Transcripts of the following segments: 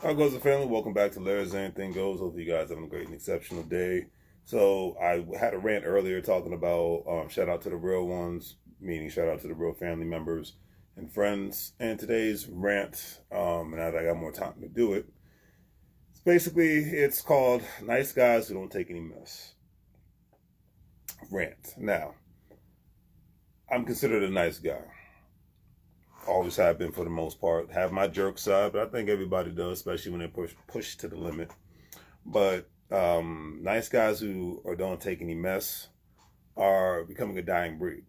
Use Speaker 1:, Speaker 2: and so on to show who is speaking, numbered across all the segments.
Speaker 1: How goes the family? Welcome back to Larry's Anything Goes. Hope you guys having a great and exceptional day. So I had a rant earlier talking about shout out to the real ones, meaning shout out to the real family members and friends. And today's rant, now that I got more time to do it, it's called "Nice Guys Who Don't Take Any Mess." Rant. Now, I'm considered a nice guy. Always have been for the most part. Have my jerk side, but I think everybody does, especially when they push to the limit. But nice guys who or don't take any mess are becoming a dying breed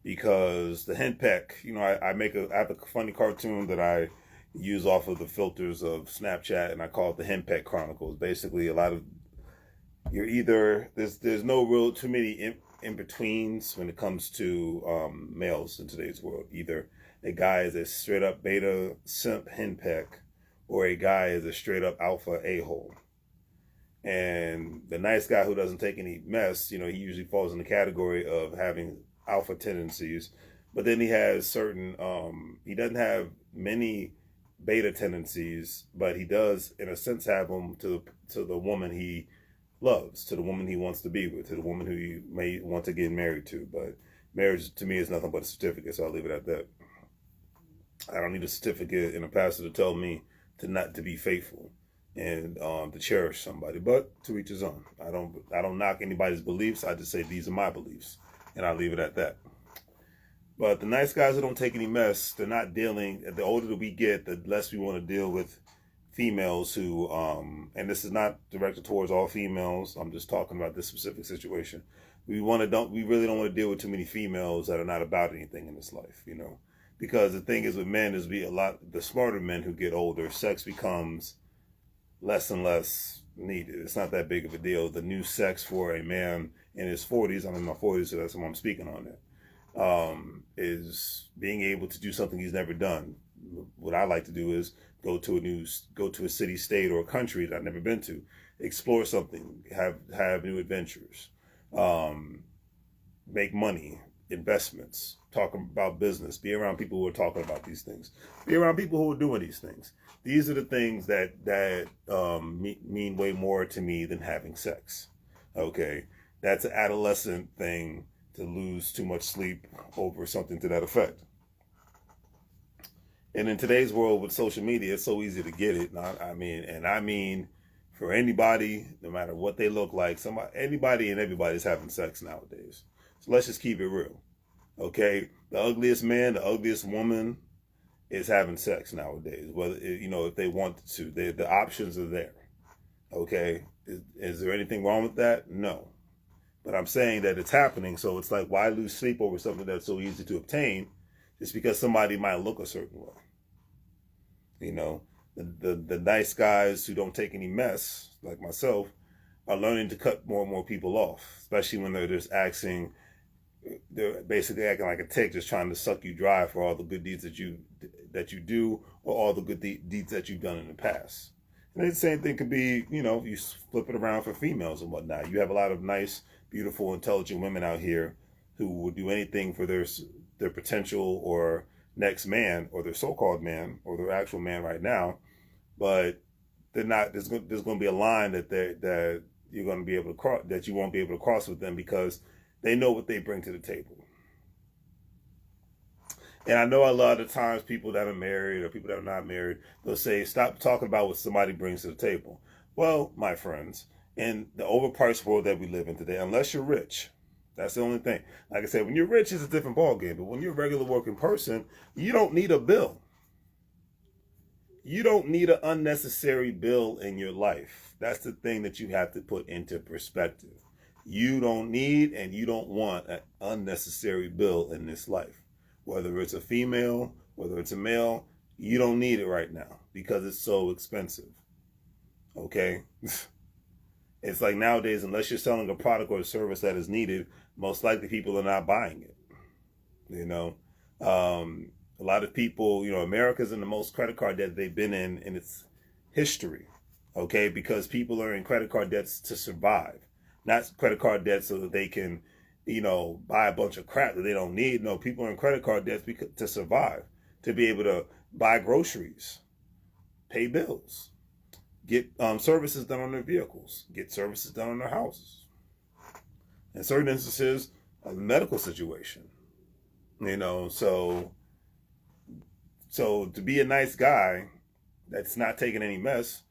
Speaker 1: because the henpeck. I have a funny cartoon that I use off of the filters of Snapchat, and I call it the henpeck chronicles. Basically, a lot of you're either there's no real too many in betweens when it comes to males in today's world. Either a guy is a straight up beta simp henpeck, or a guy is a straight up alpha a hole. And the nice guy who doesn't take any mess, he usually falls in the category of having alpha tendencies, but then he has certain he doesn't have many beta tendencies, but he does in a sense have them to the woman he loves, to the woman he wants to be with, to the woman who you may want to get married to. But marriage to me is nothing but a certificate, so I'll leave it at that. I don't need a certificate and a pastor to tell me to be faithful and to cherish somebody, but to each his own. I don't knock anybody's beliefs. I just say these are my beliefs, and I'll leave it at that. But the nice guys who don't take any mess, they're not dealing. The older that we get, the less we want to deal with females who, and this is not directed towards all females. I'm just talking about this specific situation. We really don't want to deal with too many females that are not about anything in this life, because the thing is with men is the smarter men who get older, sex becomes less and less needed. It's not that big of a deal. The new sex for a man in his 40s, I'm in my 40s, so that's what I'm speaking on it, is being able to do something he's never done. What I like to do is go to a city, state, or a country that I've never been to, explore something, have new adventures, make money, investments, talk about business, be around people who are talking about these things, be around people who are doing these things. These are the things that mean way more to me than having sex. Okay, that's an adolescent thing to lose too much sleep over something to that effect. And in today's world with social media, it's so easy to get it. I mean, for anybody, no matter what they look like, anybody and everybody's having sex nowadays. So let's just keep it real, okay? The ugliest man, the ugliest woman is having sex nowadays. Whether if they want to, the options are there. Okay, is there anything wrong with that? No, but I'm saying that it's happening. So it's like, why lose sleep over something that's so easy to obtain, just because somebody might look a certain way? The nice guys who don't take any mess, like myself, are learning to cut more and more people off, especially when they're basically acting like a tick, just trying to suck you dry for all the good deeds that you do, or all the good deeds that you've done in the past. And the same thing could be, you flip it around for females and whatnot. You have a lot of nice, beautiful, intelligent women out here who would do anything for their potential or next man, or their so-called man, or their actual man right now, but they're not. There's going to be a line that you're going to be able to cross, that you won't be able to cross with them, because they know what they bring to the table. And I know a lot of times people that are married or people that are not married, they'll say, stop talking about what somebody brings to the table. Well, my friends, in the overpriced world that we live in today, unless you're rich, that's the only thing. Like I said, when you're rich, it's a different ballgame. But when you're a regular working person, you don't need a bill. You don't need an unnecessary bill in your life. That's the thing that you have to put into perspective. You don't need and you don't want an unnecessary bill in this life. Whether it's a female, whether it's a male, you don't need it right now because it's so expensive. Okay? It's like nowadays, unless you're selling a product or a service that is needed, most likely people are not buying it. A lot of people, America's in the most credit card debt they've been in its history. Okay, because people are in credit card debts to survive, not credit card debts so that they can, buy a bunch of crap that they don't need. No, people are in credit card debts to survive, to be able to buy groceries, pay bills, get services done on their vehicles, get services done on their houses. In certain instances, a medical situation, so to be a nice guy that's not taking any mess,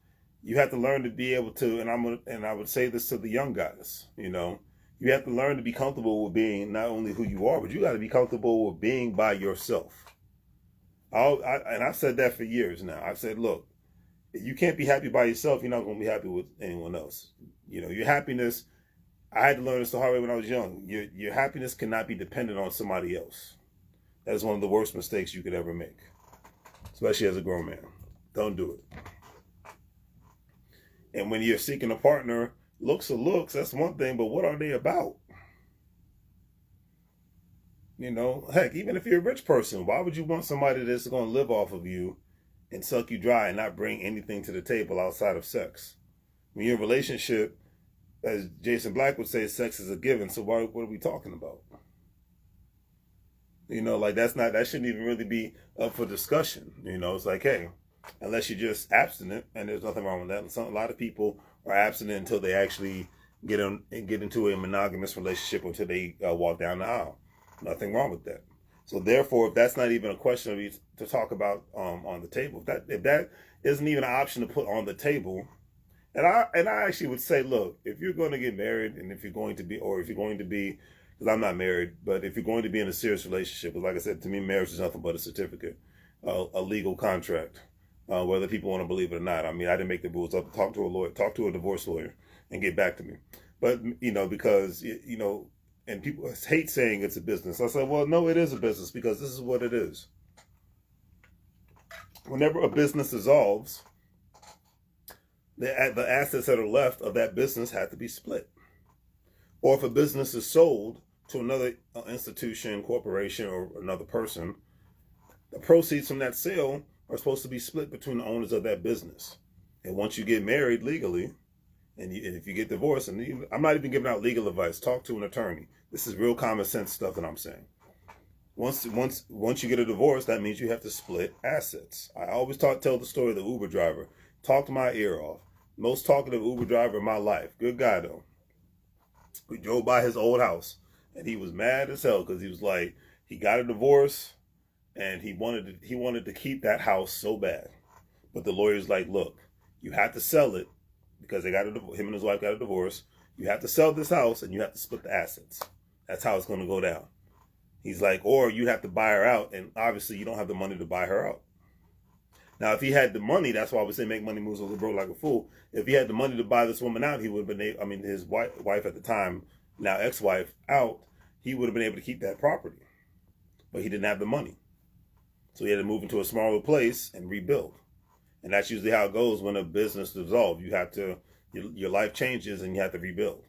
Speaker 1: you have to learn to be able to, and I would say this to the young guys, you have to learn to be comfortable with being not only who you are, but you got to be comfortable with being by yourself. And I've said that for years now. I've said, look, if you can't be happy by yourself, you're not going to be happy with anyone else. Your happiness, I had to learn this the hard way when I was young. Your happiness cannot be dependent on somebody else. That is one of the worst mistakes you could ever make, especially as a grown man. Don't do it. And when you're seeking a partner, looks are looks, that's one thing, but what are they about? Heck, even if you're a rich person, why would you want somebody that's going to live off of you and suck you dry and not bring anything to the table outside of sex? When you're in a relationship, as Jason Black would say, sex is a given, so what are we talking about? That shouldn't even really be up for discussion. It's like, hey, unless you're just abstinent, and there's nothing wrong with that. A lot of people are abstinent until they actually get into a monogamous relationship, until they walk down the aisle. Nothing wrong with that. So therefore, if that's not even a question to talk about on the table, if that isn't even an option to put on the table, and I actually would say, look, if you're going to get married, and if you're going to be, because I'm not married, but if you're going to be in a serious relationship, because like I said, to me, marriage is nothing but a certificate, a legal contract. Whether people want to believe it or not. I mean, I didn't make the rules up. Talk to a lawyer, talk to a divorce lawyer, and get back to me. But, because, and people hate saying it's a business. I said, well, no, it is a business, because this is what it is. Whenever a business dissolves, the assets that are left of that business have to be split. Or if a business is sold to another institution, corporation, or another person, the proceeds from that sale are supposed to be split between the owners of that business. And once you get married legally, and if you get divorced, and I'm not even giving out legal advice, talk to an attorney. This is real common sense stuff that I'm saying. Once you get a divorce, that means you have to split assets. I always tell the story of the Uber driver. Talked my ear off. Most talkative Uber driver in my life. Good guy though. We drove by his old house, and he was mad as hell because he was like, he got a divorce. And he wanted to keep that house so bad. But the lawyer's like, look, you have to sell it because him and his wife got a divorce. You have to sell this house and you have to split the assets. That's how it's going to go down. He's like, or you have to buy her out, and obviously you don't have the money to buy her out. Now, if he had the money, that's why I would say make money moves over broke like a fool. If he had the money to buy this woman out, he would have been his wife at the time, now ex-wife, out, he would have been able to keep that property. But he didn't have the money. So he had to move into a smaller place and rebuild. And that's usually how it goes when a business dissolves. Your life changes and you have to rebuild.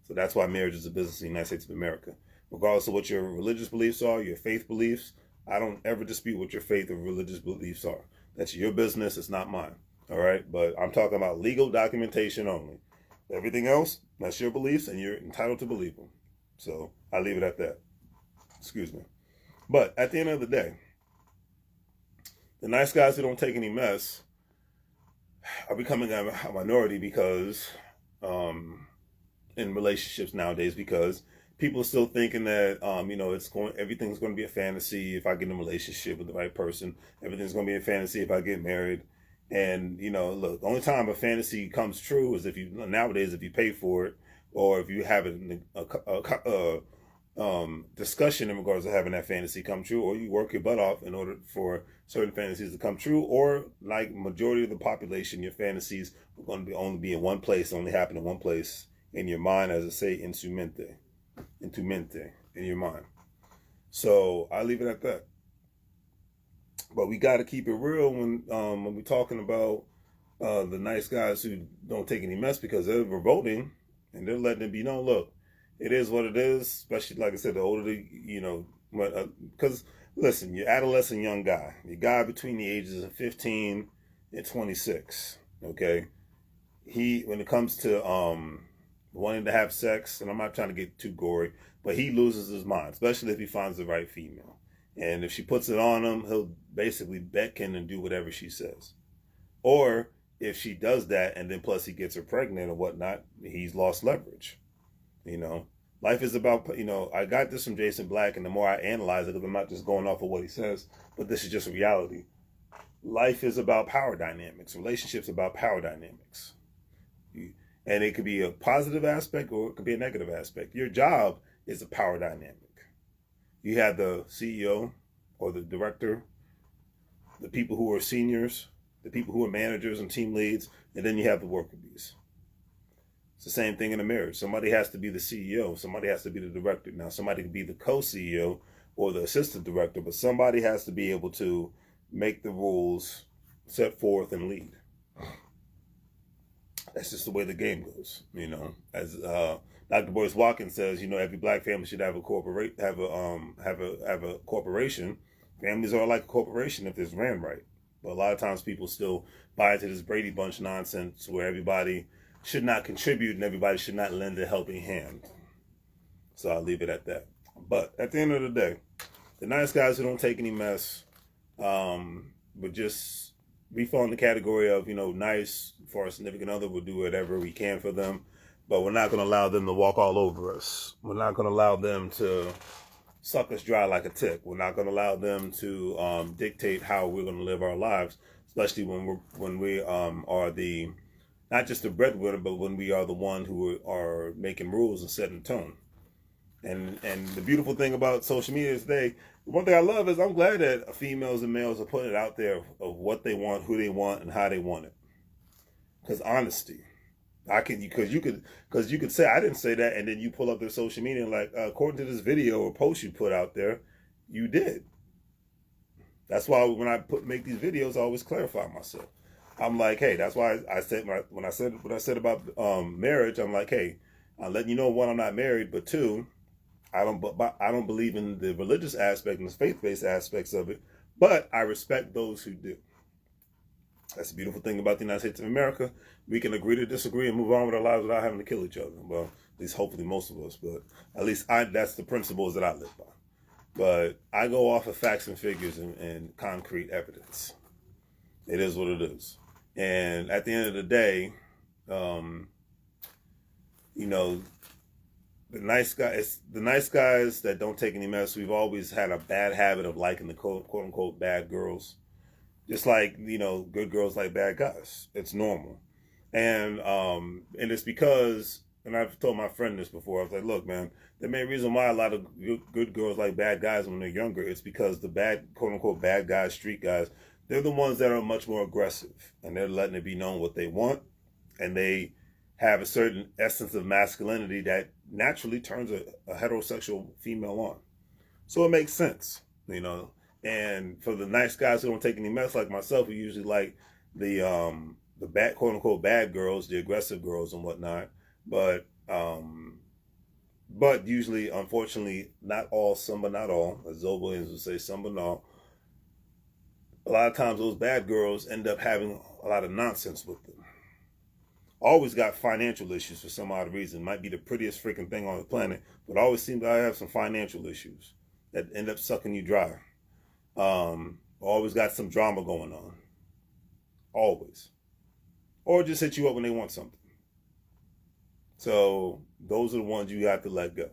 Speaker 1: So that's why marriage is a business in the United States of America. Regardless of what your religious beliefs are, your faith beliefs, I don't ever dispute what your faith or religious beliefs are. That's your business, it's not mine. All right? But I'm talking about legal documentation only. Everything else, that's your beliefs and you're entitled to believe them. So I leave it at that. Excuse me. But at the end of the day, the nice guys who don't take any mess are becoming a minority because in relationships nowadays, because people are still thinking that everything's going to be a fantasy if I get in a relationship with the right person. Everything's going to be a fantasy if I get married. And look, the only time a fantasy comes true is if you pay for it, or if you have a discussion in regards to having that fantasy come true, or you work your butt off in order for certain fantasies to come true, or like majority of the population, your fantasies are going to only be in one place, only happen in one place in your mind, as I say, in su mente, in your mind. So I leave it at that. But we got to keep it real when we're talking about the nice guys who don't take any mess, because they're revolting and they're letting it be known, look, it is what it is, especially, like I said, the older, because, listen, you're adolescent young guy. You're a guy between the ages of 15 and 26, okay? When it comes to wanting to have sex, and I'm not trying to get too gory, but he loses his mind, especially if he finds the right female. And if she puts it on him, he'll basically beckon and do whatever she says. Or if she does that and then plus he gets her pregnant or whatnot, he's lost leverage. You know, life is about, I got this from Jason Black, and the more I analyze it, because I'm not just going off of what he says, but this is just a reality. Life is about power dynamics. Relationships about power dynamics. And it could be a positive aspect or it could be a negative aspect. Your job is a power dynamic. You have the CEO or the director, the people who are seniors, the people who are managers and team leads, and then you have the worker bees. It's the same thing in a marriage. Somebody has to be the CEO. Somebody has to be the director. Now, somebody could be the co-CEO or the assistant director, but somebody has to be able to make the rules, set forth, and lead. That's just the way the game goes, As Dr. Boyce Watkins says, every black family should have a corporation. Families are like a corporation if it's ran right. But a lot of times people still buy into this Brady Bunch nonsense where everybody should not contribute and everybody should not lend a helping hand. So I'll leave it at that. But at the end of the day, the nice guys who don't take any mess, but just we fall in the category of, nice for our significant other. We'll do whatever we can for them, but we're not going to allow them to walk all over us. We're not going to allow them to suck us dry like a tick. We're not going to allow them to dictate how we're going to live our lives, especially when we are the, not just the breadwinner, but when we are the one who are making rules and setting tone. And the beautiful thing about social media today, one thing I love is I'm glad that females and males are putting it out there of what they want, who they want, and how they want it. Because honesty, because you could say I didn't say that, and then you pull up their social media and like, according to this video or post you put out there, you did. That's why when I make these videos, I always clarify myself. I'm like, hey, that's why I said when I said what I said about marriage. I'm like, hey, I'm letting you know, one, I'm not married, but two, I don't believe in the religious aspect and the faith-based aspects of it, but I respect those who do. That's the beautiful thing about the United States of America. We can agree to disagree and move on with our lives without having to kill each other. Well, at least hopefully most of us, but at least that's the principles that I live by. But I go off of facts and figures and concrete evidence. It is what it is. And at the end of the day, the nice guys that don't take any mess, we've always had a bad habit of liking the quote unquote bad girls. Just like, good girls like bad guys. It's normal. And it's because, and I've told my friend this before, I was like, look, man, the main reason why a lot of good girls like bad guys when they're younger, it's because the bad, quote unquote, bad guys, street guys, they're the ones that are much more aggressive and they're letting it be known what they want. And they have a certain essence of masculinity that naturally turns a heterosexual female on. So it makes sense, And for the nice guys who don't take any mess like myself, who usually like the bad, quote unquote, bad girls, the aggressive girls and whatnot, but usually, unfortunately, not all, some but not all, as Zoe Williams would say, some but not. A lot of times those bad girls end up having a lot of nonsense with them. Always got financial issues for some odd reason. Might be the prettiest freaking thing on the planet, but always seem to have some financial issues that end up sucking you dry. Always got some drama going on. Always. Or just hit you up when they want something. So those are the ones you have to let go.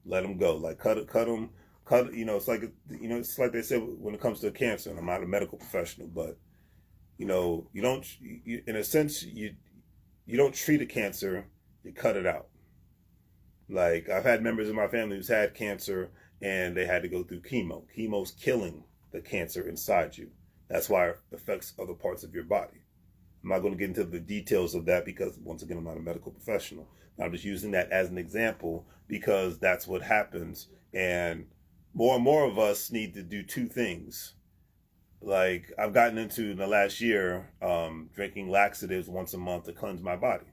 Speaker 1: Let them go. Like cut them. It's like it's like they said when it comes to cancer. And I'm not a medical professional, but you don't. In a sense, you don't treat a cancer. You cut it out. Like I've had members of my family who's had cancer and they had to go through chemo. Chemo's killing the cancer inside you. That's why it affects other parts of your body. I'm not going to get into the details of that because, once again, I'm not a medical professional. I'm just using that as an example because that's what happens. And more of us need to do two things. Like I've gotten into in the last year, drinking laxatives once a month to cleanse my body.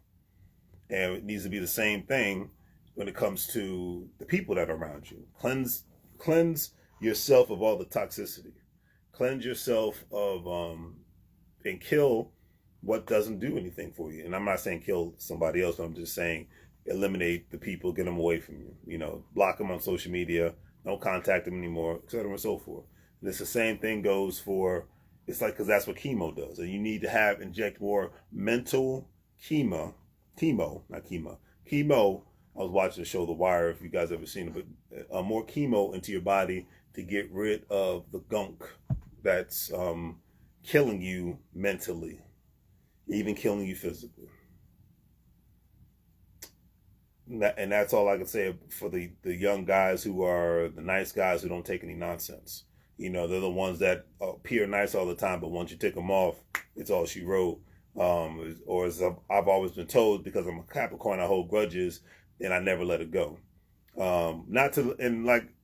Speaker 1: And it needs to be the same thing when it comes to the people that are around you. Cleanse yourself of all the toxicity. Cleanse yourself of, and kill what doesn't do anything for you. And I'm not saying kill somebody else, but I'm just saying eliminate the people, get them away from you. Block them on social media, don't contact them anymore, etc. and so forth. And it's the same thing goes for It's like, because that's what chemo does. And you need to inject more mental not chemo. I was watching the show The Wire, if you guys ever seen it, but more chemo into your body to get rid of the gunk that's killing you mentally, even killing you physically. And that's all I can say for the young guys who are the nice guys who don't take any nonsense. They're the ones that appear nice all the time, but once you take them off, it's all she wrote. Or as I've always been told, because I'm a Capricorn, I hold grudges and I never let it go. I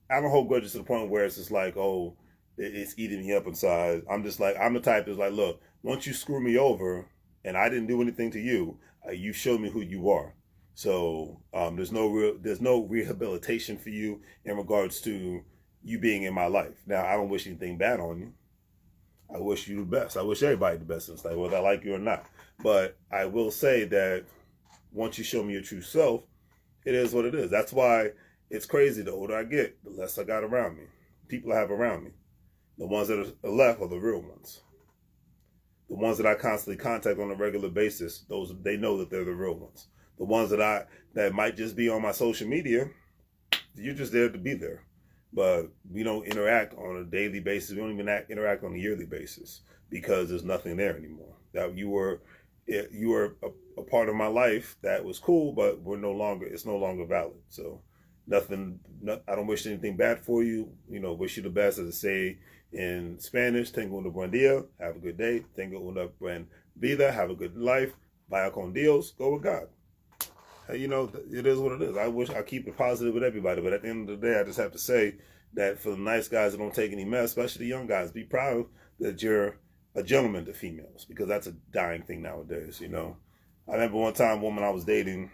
Speaker 1: don't hold grudges to the point where it's just like, oh, it's eating me up inside. I'm just like, I'm the type that's like, look, once you screw me over and I didn't do anything to you, you showed me who you are. So there's no rehabilitation for you in regards to you being in my life. Now, I don't wish anything bad on you. I wish you the best. I wish everybody the best in this life, whether I like you or not. But I will say that once you show me your true self, it is what it is. That's why it's crazy. The older I get, the less I got around me. People I have around me. The ones that are left are the real ones. The ones that I constantly contact on a regular basis, they know that they're the real ones. The ones that might just be on my social media, you're just there to be there. But we don't interact on a daily basis. We don't even interact on a yearly basis because there's nothing there anymore. That you were a part of my life that was cool, but it's no longer valid. So I don't wish anything bad for you. Wish you the best, as I say in Spanish. Tengo un buen día. Have a good day. Tengo una buena vida. Have a good life. Vaya con Dios. Go with God. It is what it is. I wish I keep it positive with everybody, but at the end of the day, I just have to say that for the nice guys that don't take any mess, especially the young guys, be proud that you're a gentleman to females, because that's a dying thing nowadays. I remember one time, a woman I was dating,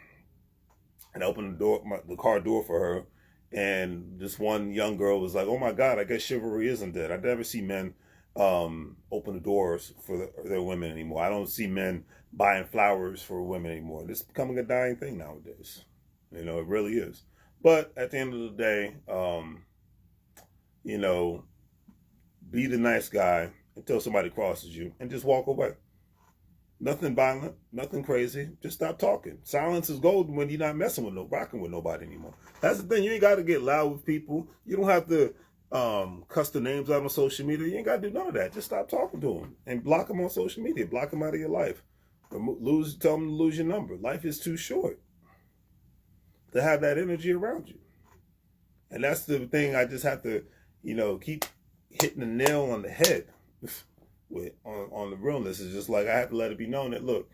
Speaker 1: and I opened the car door for her, and this one young girl was like, "Oh my God, I guess chivalry isn't dead." I never see men open the doors for their women anymore. I don't see men buying flowers for women anymore. This is becoming a dying thing nowadays. It really is. But at the end of the day, be the nice guy until somebody crosses you and just walk away. Nothing violent, nothing crazy. Just stop talking. Silence is golden when you're not rocking with nobody anymore. That's the thing. You ain't got to get loud with people. You don't have to cuss the names out on social media. You ain't got to do none of that. Just stop talking to them and block them on social media. Block them out of your life. Tell them to lose your number. Life is too short to have that energy around you. And that's the thing. I just have to, keep hitting the nail on the head on the realness. It's just like I have to let it be known that, look,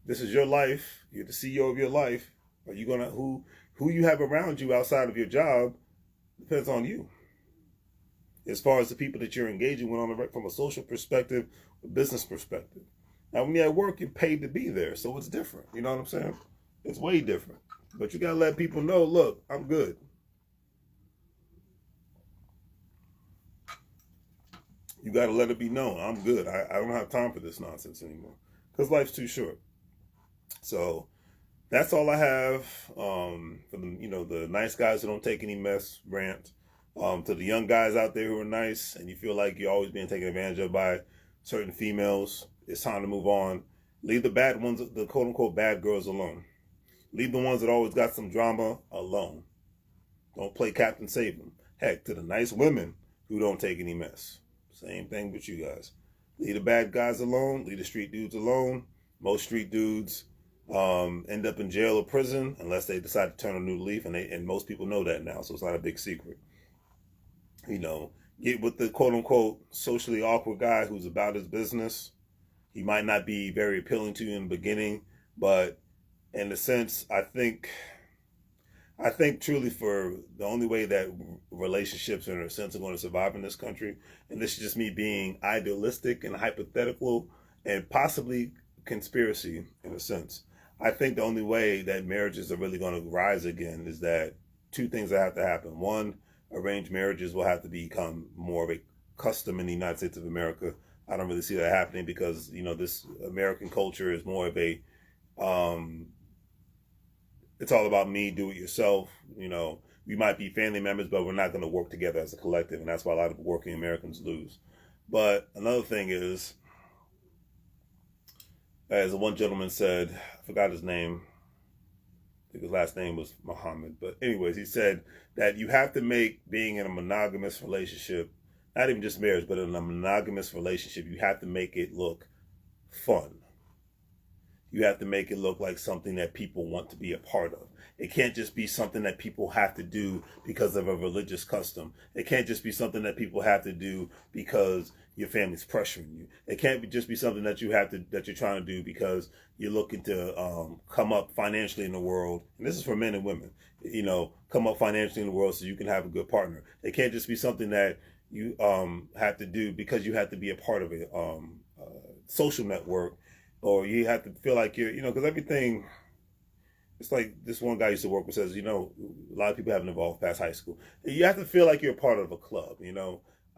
Speaker 1: this is your life. You're the CEO of your life. Are you gonna who you have around you outside of your job depends on you. As far as the people that you're engaging with from a social perspective, a business perspective. Now, when you're at work, you're paid to be there, so it's different. You know what I'm saying? It's way different. But you gotta let people know, look, I'm good. You gotta let it be known, I'm good. I don't have time for this nonsense anymore, because life's too short. So that's all I have for the nice guys who don't take any mess rant. To the young guys out there who are nice and you feel like you're always being taken advantage of by certain females, it's time to move on. Leave the bad ones, the quote-unquote bad girls, alone. Leave the ones that always got some drama alone. Don't play Captain Save them. Heck, to the nice women who don't take any mess. Same thing with you guys. Leave the bad guys alone. Leave the street dudes alone. Most street dudes end up in jail or prison unless they decide to turn a new leaf, and most people know that now, so it's not a big secret. Get with the quote-unquote socially awkward guy who's about his business. He might not be very appealing to you in the beginning, but in a sense, I think truly for the only way that relationships in a sense are going to survive in this country, and this is just me being idealistic and hypothetical and possibly conspiracy in a sense. I think the only way that marriages are really going to rise again is that two things that have to happen. One, arranged marriages will have to become more of a custom in the United States of America. I don't really see that happening because, this American culture is more of a, it's all about me, do it yourself. We might be family members, but we're not going to work together as a collective. And that's why a lot of working Americans lose. But another thing is, as one gentleman said, I forgot his name. I think his last name was Muhammad. But anyways, he said that you have to make being in a monogamous relationship, not even just marriage, but in a monogamous relationship, you have to make it look fun. You have to make it look like something that people want to be a part of. It can't just be something that people have to do because of a religious custom. It can't just be something that people have to do because your family's pressuring you. It can't just be something that that you're trying to do because you're looking to come up financially in the world. And this is for men and women. Come up financially in the world so you can have a good partner. It can't just be something that you have to do because you have to be a part of a social network, or you have to feel like you're, because everything, it's like this one guy I used to work with says, a lot of people haven't evolved past high school. You have to feel like you're a part of a club,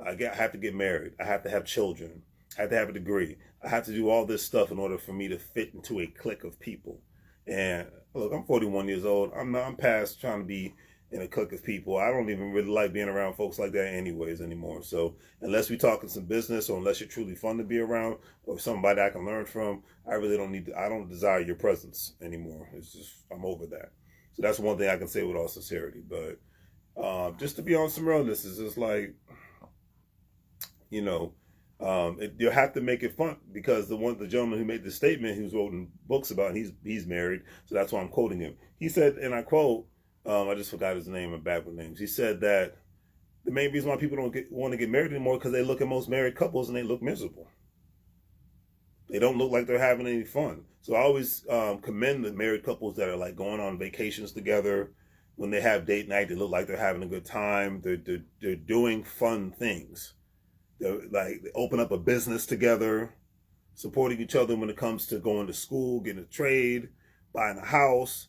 Speaker 1: I have to get married. I have to have children. I have to have a degree. I have to do all this stuff in order for me to fit into a clique of people. And look, I'm 41 years old. I'm past trying to be in a clique of people. I don't even really like being around folks like that anyways anymore. So unless we're talking some business, or unless you're truly fun to be around, or somebody I can learn from, I really I don't desire your presence anymore. It's just, I'm over that. So that's one thing I can say with all sincerity. But just to be on some realness, is just like, you have to make it fun, because the gentleman who made the statement, who's written books about, and he's married, so that's why I'm quoting him. He said, and I quote, I just forgot his name, I'm bad with names. He said that the main reason why people don't want to get married anymore because they look at most married couples and they look miserable. They don't look like they're having any fun. So I always commend the married couples that are like going on vacations together. When they have date night, they look like they're having a good time. They're doing fun things. They open up a business together, supporting each other when it comes to going to school, getting a trade, buying a house.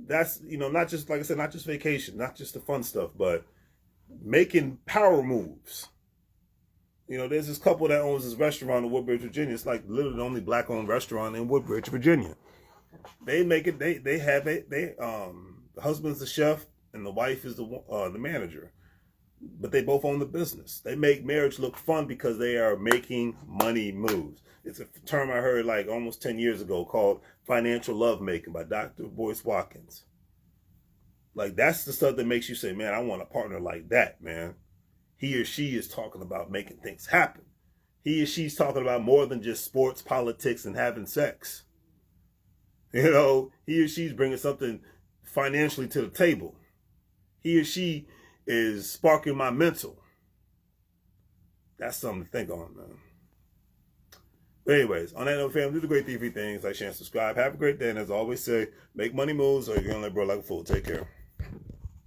Speaker 1: That's, not just, like I said, not just vacation, not just the fun stuff, but making power moves. There's this couple that owns this restaurant in Woodbridge, Virginia. It's like literally the only black-owned restaurant in Woodbridge, Virginia. They make it. They have it. The husband's the chef and the wife is the manager. But they both own the business. They make marriage look fun because they are making money moves. It's a term I heard like almost 10 years ago called financial lovemaking by Dr. Boyce Watkins. Like, that's the stuff that makes you say, man, I want a partner like that, man. He or she is talking about making things happen. He or she's talking about more than just sports, politics, and having sex. He or she's bringing something financially to the table. He or she is sparking my mental. That's something to think on, man. But anyways, on that note, fam, do the great three things. Like, share, and subscribe. Have a great day. And as I always say, make money moves, or you're going to let bro like a fool. Take care.